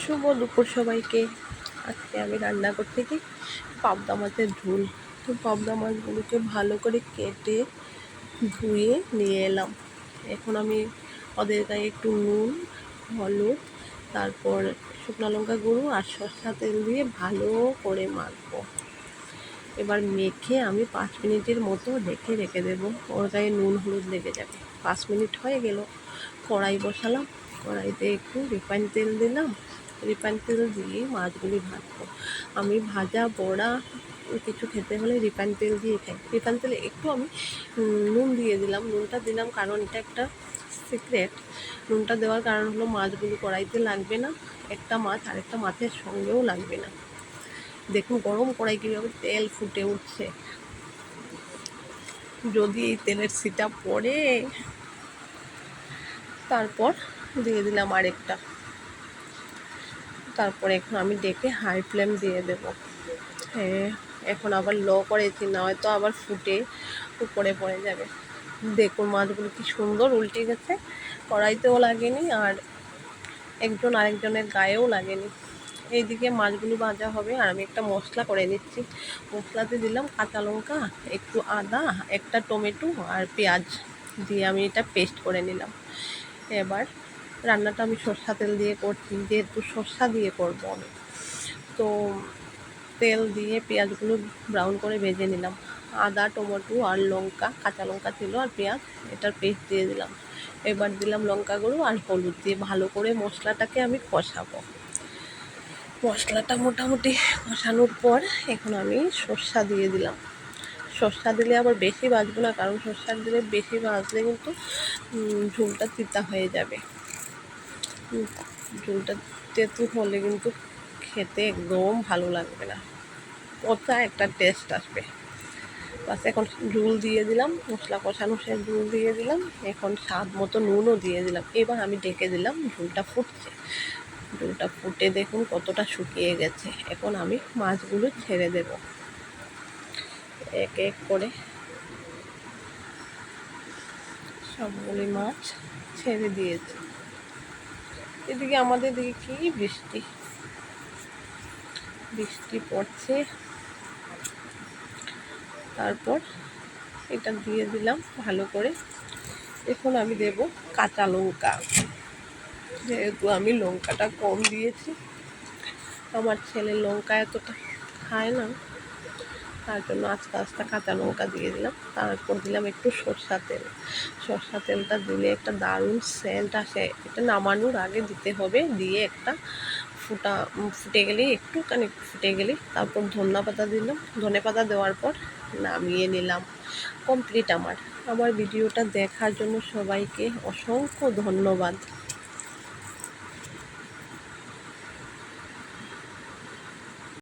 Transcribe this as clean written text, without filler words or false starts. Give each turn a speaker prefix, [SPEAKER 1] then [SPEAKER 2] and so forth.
[SPEAKER 1] শুভ দুপুর সবাইকে। আজকে আমি রান্না করতে কি পাবদা মাছের ঝোল। তো পাবদা মাছগুলোকে ভালো করে কেটে ধুয়ে নিয়ে এলাম। এখন আমি ওদের গায়ে একটু নুন, হলুদ, তারপর শুকনো লঙ্কা গুঁড়ো আর সরষা তেল দিয়ে ভালো করে মাখবো। এবার মেখে আমি 5 মিনিটের মতো রেখে দেবো। ওর গায়ে নুন হলুদ লেগে যাবে। 5 মিনিট হয়ে গেল, কড়াই বসালাম। কড়াইতে একটু রিফাইন তেল দিলাম। রিফাইন তেল দিয়ে মাছগুলি ভাজবো। আমি ভাজা বড়া কিছু খেতে হলে রিফাইন তেল দিয়ে খাই। রিফাইন তেলে একটু আমি নুন দিয়ে দিলাম। নুনটা দিলাম কারণ এটা একটা সিক্রেট। নুনটা দেওয়ার কারণ হলো মাছগুলি কড়াইতে লাগবে না, একটা মাছ আরেকটা মাছের সঙ্গেও লাগবে না। দেখুন গরম কড়াই কীভাবে তেল ফুটে উঠছে। যদি এই তেলের ছিটা পড়ে, তারপর দিয়ে দিলাম আরেকটা। তারপরে এখন আমি ডেকে হাই ফ্লেম দিয়ে দেব। হ্যাঁ, এখন আবার লো করেছি, না হয়তো আবার ফুটে উপরে পড়ে যাবে। দেখুন মাছগুলো কি সুন্দর উল্টে গেছে, কড়াইতেও লাগেনি আর একজন আরেকজনের গায়েও লাগেনি। এইদিকে মাছগুলো ভাজা হবে আর আমি একটা মশলা করে নিচ্ছি। মশলাতে দিলাম কাঁচা লঙ্কা, একটু আদা, একটা টমেটো আর পেঁয়াজ দিয়ে আমি এটা পেস্ট করে নিলাম। এবার রান্নাটা আমি সরষা তেল দিয়ে করছি, যেহেতু সরষা দিয়ে করবো আমি। তো তেল দিয়ে পেঁয়াজগুলো ব্রাউন করে ভেজে নিলাম। আদা, টমেটো আর লঙ্কা, কাঁচা লঙ্কা ছিল আর পেঁয়াজ, এটার পেস্ট দিয়ে দিলাম। এবার দিলাম লঙ্কা গুঁড়ো আর হলুদ দিয়ে ভালো করে মশলাটাকে আমি কষাবো। মশলাটা মোটামুটি কষানোর পর এখন আমি সর্ষা দিয়ে দিলাম। সর্ষা দিলে আবার বেশি ভাজবো না, কারণ সর্ষা দিলে বেশি ভাজলে কিন্তু ঝোলটা তিতা হয়ে যাবে। ঝোলটা তেঁতু হলে কিন্তু খেতে একদম ভালো লাগবে না, পচা একটা টেস্ট আসবে। বাস এখন ঝোল দিয়ে দিলাম, মশলা কষানো শেষ, ঝোল দিয়ে দিলাম। এখন স্বাদ মতো নুনও দিয়ে দিলাম। এবার আমি ঢেকে দিলাম, ঝোলটা ফুটছে। ঝোলটা ফুটে দেখুন কতটা শুকিয়ে গেছে। এখন আমি মাছগুলো ছেড়ে দেব এক এক করে। সবগুলি মাছ ছেড়ে দিয়েছি। এদিকে আমাদের দিকে কি বৃষ্টি বৃষ্টি পড়ছে। তারপর এটা দিয়ে দিলাম ভালো করে। এখন আমি দেব কাঁচা লঙ্কা। যেহেতু আমি লঙ্কাটা কম দিয়েছি, আমার ছেলে লঙ্কা এতটা খায় না, তার জন্য আস্তে আস্তে কাঁচা লঙ্কা দিয়ে দিলাম। তারপর দিলাম একটু সরষা তেল। সরষা তেলটা দিলে একটা দারুণ সেন্ট আসে। এটা নামানোর আগে দিতে হবে। দিয়ে একটা ফুটে গেলেই, একটুখানি ফুটে গেলেই তারপর ধনে পাতা দিলাম। ধনে পাতা দেওয়ার পর নামিয়ে নিলাম। কমপ্লিট আমার ভিডিওটা দেখার জন্য সবাইকে অসংখ্য ধন্যবাদ।